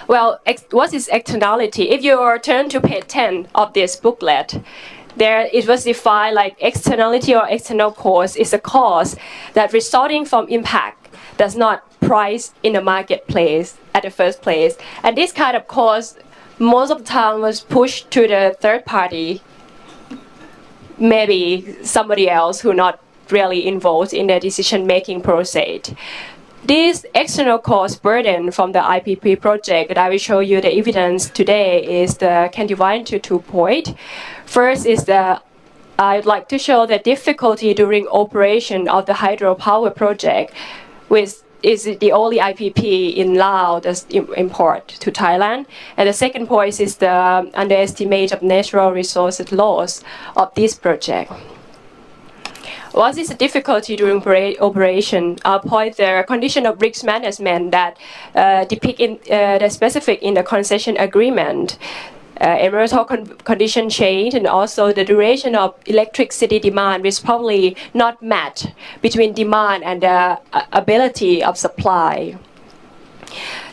Well, what is externality? If you turn to page 10 of this booklet, there it was defined like externality or external cost is a cost that resulting from impact does not price in the marketplace at the first place. And this kind of cost most of the time was pushed to the third party, maybe somebody else who not really involved in the decision-making process. This external cost burden from the IPP project that I will show you the evidence today can divide into 2 points. First is I'd like to show the difficulty during operation of the hydropower project, which is the only IPP in Laos that's import to Thailand. And the second point is the underestimate of natural resources loss of this project. What is the difficulty during operation? I'll point the condition of risk management that depict in the specific in the concession agreement. Environmental condition change and also the duration of electricity demand is probably not matched between demand and the ability of supply.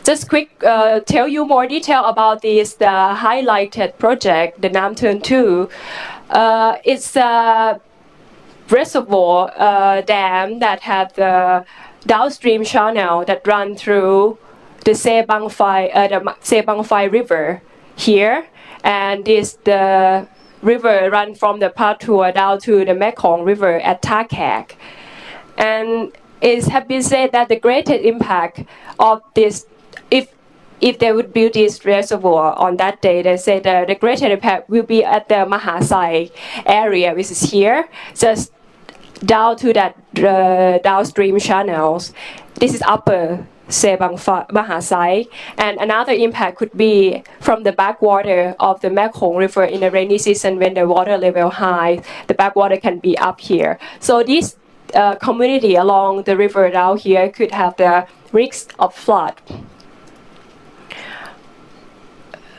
Just quick tell you more detail about this the highlighted project, the Nam Turn 2. It's a reservoir dam that have the downstream channel that run through the Sebangphai River here, and the river run from the Patua down to the Mekong River at Tha Kek. And it has been said that the greatest impact of this, if they would build this reservoir on that day, they say that the greatest impact will be at the Mahasai area, which is here, just down to that downstream channels. This is upper Mahasai, and another impact could be from the backwater of the Mekong River in the rainy season when the water level high. The backwater can be up here. So this community along the river down here could have the risk of flood.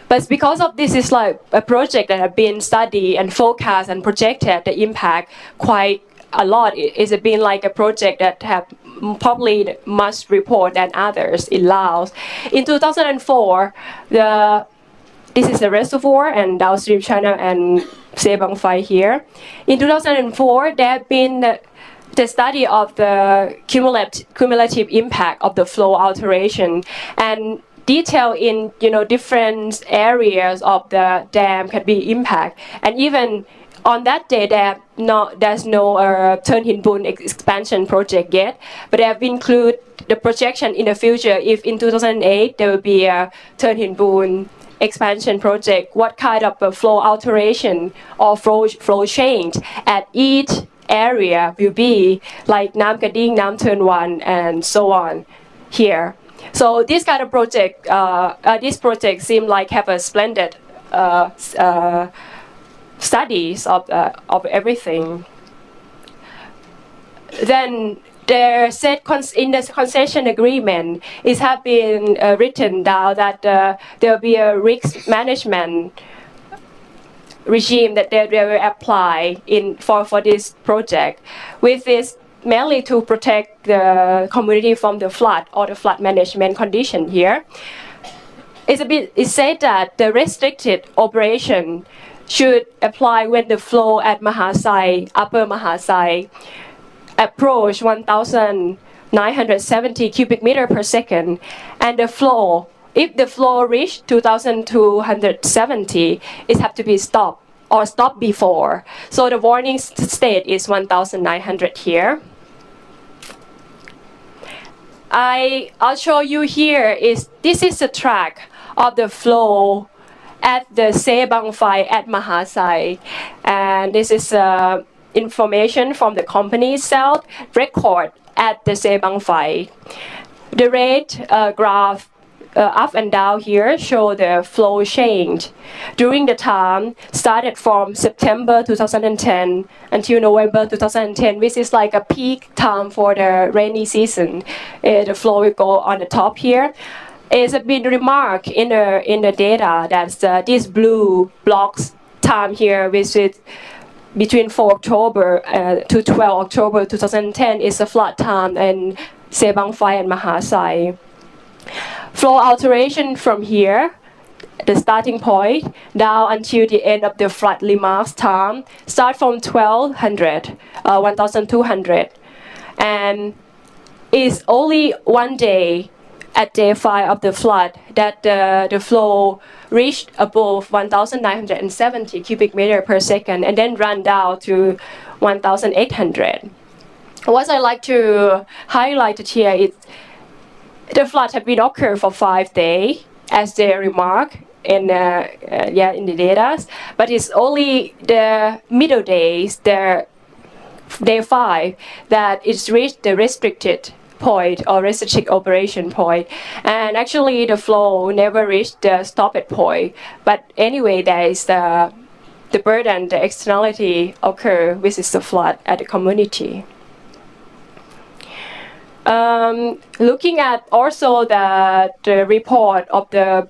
But because of this is like a project that have been studied and forecast and projected the impact quite a lot. It's been like a project that have probably much report than others in Laos. In 2004, this is the reservoir and downstream channel and Sebangphai here. In 2004, there have been the study of the cumulative impact of the flow alteration, and detail in different areas of the dam can be impact. And even on that day, there's no Turn Hin Bun expansion project yet, but they have included the projection in the future. If in 2008 there will be a Turn Hin Bun expansion project, what kind of a flow alteration or flow change at each area will be, like Nam Kading, Nam Turn 1, and so on here. So this kind of project, this project seems like have a splendid studies of everything. Then there said in the concession agreement, it has been written down that there will be a risk management regime that they will apply for this project, with this mainly to protect the community from the flood or the flood management condition here. It's said that the restricted operation should apply when the flow at Mahasai, upper Mahasai, approach 1,970 cubic meter per second, and the flow, if the flow reach 2,270, it have to be stopped or stopped before. So the warning state is 1,900 here. I'll show you here this is the track of the flow at the Sebangphai at Mahasai, and this is information from the company itself, record at the Sebangphai. The red graph up and down here show the flow change during the time started from September 2010 until November 2010, which is like a peak time for the rainy season. The flow will go on the top here. It's been remarked in the data that this blue blocks time here, which is between 4 October to 12 October 2010, is a flood time in Sebangphai and Mahasai. Flow alteration from here, the starting point, down until the end of the flood remarks time, start from 1,200, and it's only one day at day 5 of the flood that the flow reached above 1,970 cubic meter per second and then ran down to 1,800. What I like to highlight here is the flood had been occurred for 5 days, as they remark in the data, but it's only the middle days, the day 5, that it's reached the restricted point or restricted operation point, and actually the flow never reached the stopped point. But anyway, there is the burden, the externality occur, which is the flood at the community. Looking at also the report of the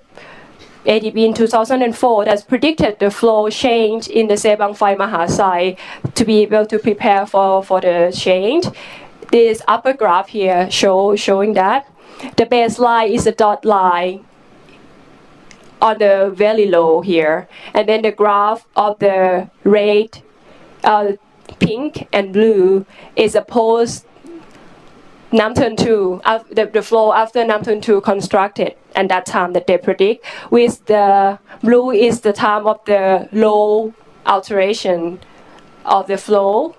ADB in 2004 that's predicted the flow change in the Sebang Phai Mahasai to be able to prepare for the change. This upper graph here showing that the baseline is a dot line on the very low here, and then the graph of the red, pink and blue is a post Nam Turn 2, the flow after Nam Turn 2 constructed, and that time that they predict, with the blue is the time of the low alteration of the flow.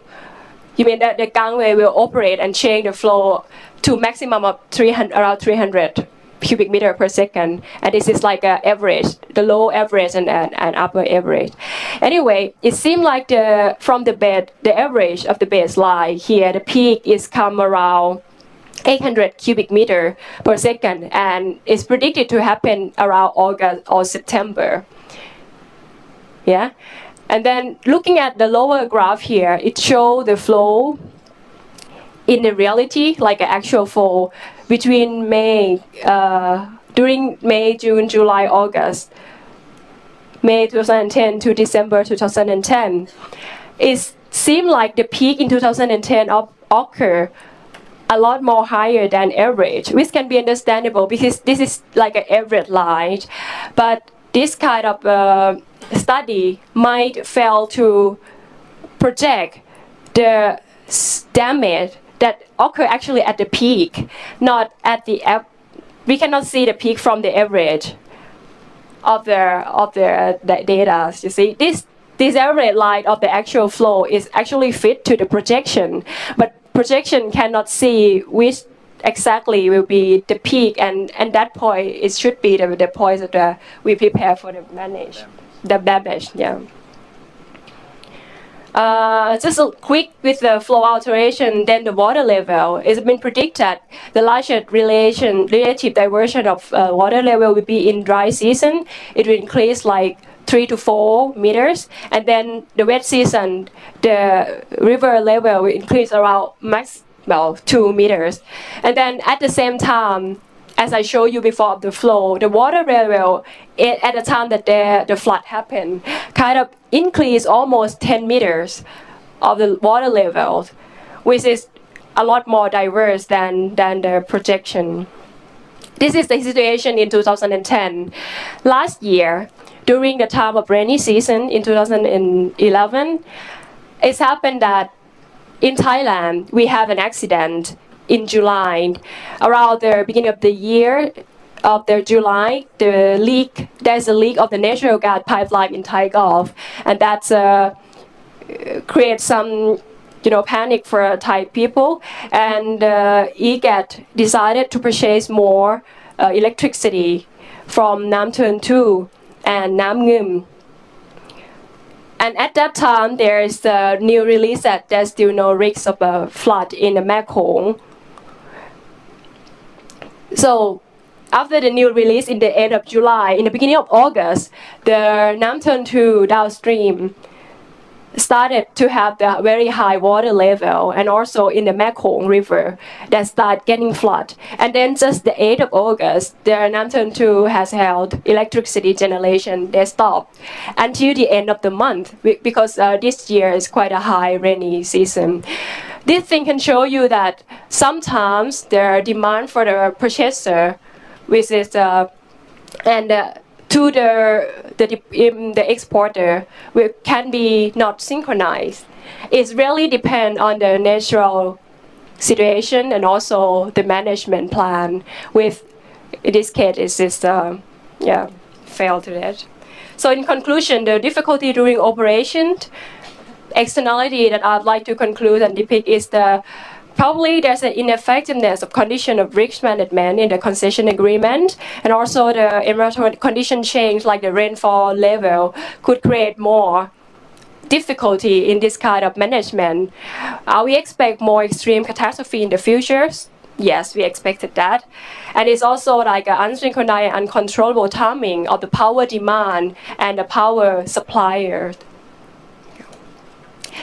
You mean that the gangway will operate and change the flow to maximum of around 300 cubic meter per second, and this is like an average, the low average and upper average. Anyway, it seemed like from the average of the baseline here, the peak is come around 800 cubic meter per second, and it's predicted to happen around August or September. Yeah, and then looking at the lower graph here, it shows the flow in the reality, like an actual flow between during May, June, July, August, May 2010 to December 2010. It seemed like the peak in 2010 occurred a lot more higher than average, which can be understandable because this is like an average line. But this kind of study might fail to project the damage that occur actually at the peak, not at the we cannot see the peak from the average of the data. You see, this average line of the actual flow is actually fit to the projection, but projection cannot see which exactly will be the peak, and that point it should be the point that we prepare for the damage. Yeah. Just a quick with the flow alteration, then the water level. It's been predicted the largest relative diversion of water level will be in dry season. It will increase like 3 to 4 meters, and then the wet season, the river level will increase around 2 meters. And then at the same time, as I showed you before of the flow, the water level at the time that the flood happened kind of increased almost 10 meters of the water level, which is a lot more diverse than the projection. This is the situation in 2010. Last year, during the time of rainy season in 2011, it's happened that in Thailand, we have an accident in July. Around the beginning of the year, of the July, there's a leak of the natural gas pipeline in Thai Gulf, and that's creates some panic for Thai people, and EGAT decided to purchase more electricity from Nam Turn 2 and Nam Ngum. And at that time, there is a new release that there's still no risk of a flood in the Mekong. So after the new release in the end of July, in the beginning of August, the Nam Turn 2 downstream started to have the very high water level, and also in the Mekong River that start getting flood. And then just the 8th of August, the Nam Turn 2 has held electricity generation. They stopped until the end of the month because this year is quite a high rainy season. This thing can show you that sometimes the demand for the purchaser which is to the exporter, which can be not synchronized. It really depends on the natural situation and also the management plan. With in this case, it's just failed to that. So in conclusion, the difficulty during operation, externality that I'd like to conclude and depict is probably there's an ineffectiveness of condition of risk management in the concession agreement, and also the environmental condition change like the rainfall level could create more difficulty in this kind of management. We expect more extreme catastrophe in the future. Yes, we expected that. And it's also like an unsynchronized, uncontrollable timing of the power demand and the power supplier.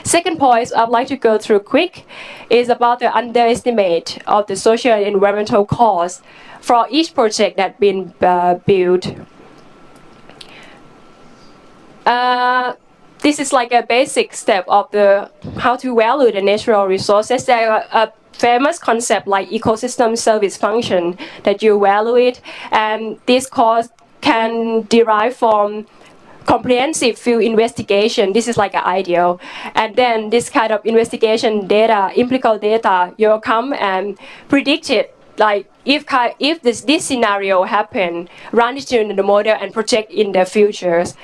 Second point I'd like to go through quick is about the underestimate of the social and environmental costs for each project that's been built. This is like a basic step of how to value the natural resources. There are a famous concept like ecosystem service function that you value it, and this cost can derive from comprehensive field investigation. This is like an ideal, and then this kind of investigation data, empirical data, you'll come and predict it. Like if this scenario happen, run it in the model and project in the futures,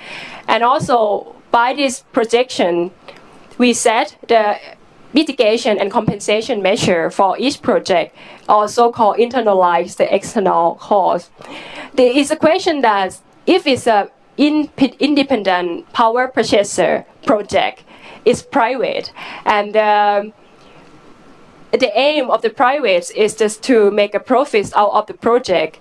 and also by this projection, we set the mitigation and compensation measure for each project, also called internalize the external cost. There is a question that if it's a independent power purchaser project, is private, and the aim of the private is just to make a profit out of the project.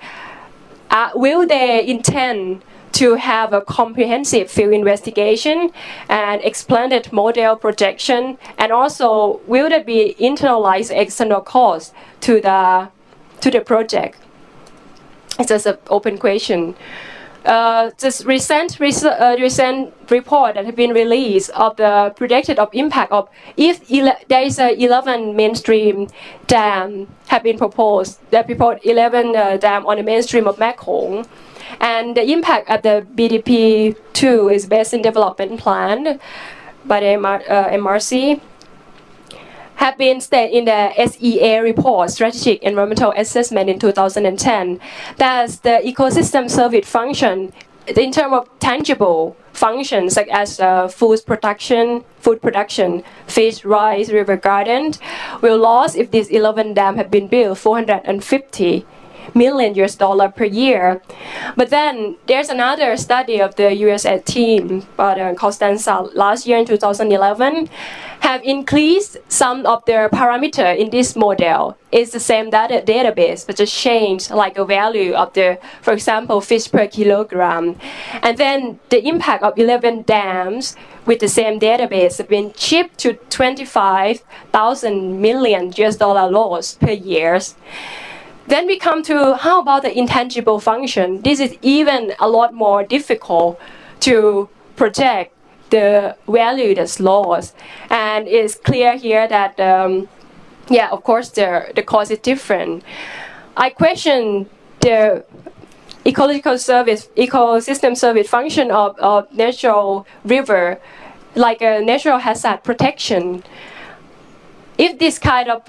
Will they intend to have a comprehensive field investigation and explained model projection, and also will there be internalized external costs to the project? It's just an open question. This recent report that has been released of the predicted of impact of if there is 11 mainstream dam have been proposed. They propose 11 dam on the mainstream of Mekong. And the impact at the BDP2 is based in development plan by the MRC, have been stated in the SEA report, Strategic Environmental Assessment in 2010, that the ecosystem service function, in terms of tangible functions such as food production, fish, rice, river garden, will lose if these 11 dams have been built, $450 million per year. But then there's another study of the USA team by Constanza last year in 2011 have increased some of their parameter in this model. It's the same database, but just changed like a value of for example, fish per kilogram. And then the impact of 11 dams with the same database have been shipped to $25,000 million loss per year. Then we come to how about the intangible function? This is even a lot more difficult to project the value that's lost. And it's clear here that, of course, the cost is different. I question the ecosystem service function of natural river, like a natural hazard protection. If this kind of,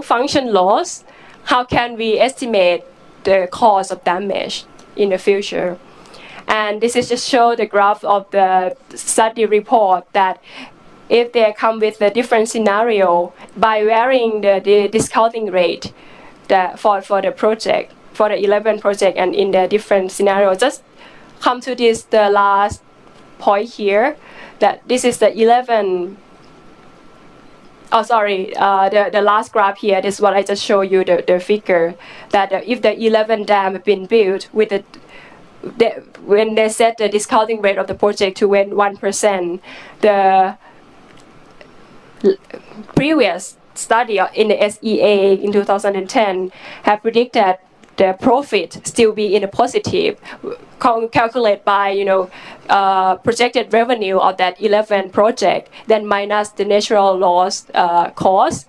function loss, how can we estimate the cost of damage in the future? And this is just show the graph of the study report that if they come with a different scenario by varying the discounting rate for the project, for the 11 project and in the different scenarios, just come to the last point here, that this is the 11. The last graph here, this is what I just showed you, the figure, that if the 11 dam have been built with when they set the discounting rate of the project to 1%, the previous study in the SEA in 2010 have predicted the profit still be in a positive, calculate by projected revenue of that 11 project, then minus the natural loss cost,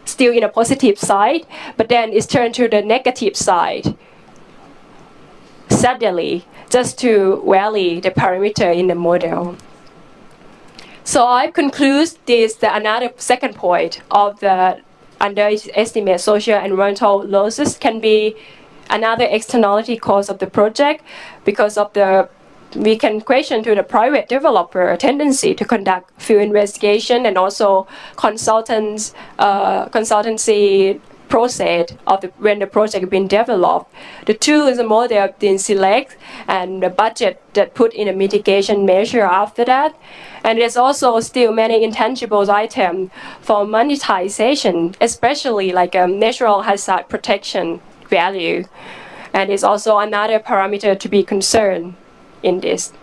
still in a positive side, but then it's turned to the negative side suddenly, just to vary the parameter in the model. So I conclude this, another second point of the underestimate social and environmental losses can be another externality cause of the project because of we can question to the private developer tendency to conduct field investigation and also consultancy process when the project has been developed. The tool is a model have been selected and the budget that put in a mitigation measure after that. And there's also still many intangible items for monetization, especially like natural hazard protection value. And it's also another parameter to be concerned in this.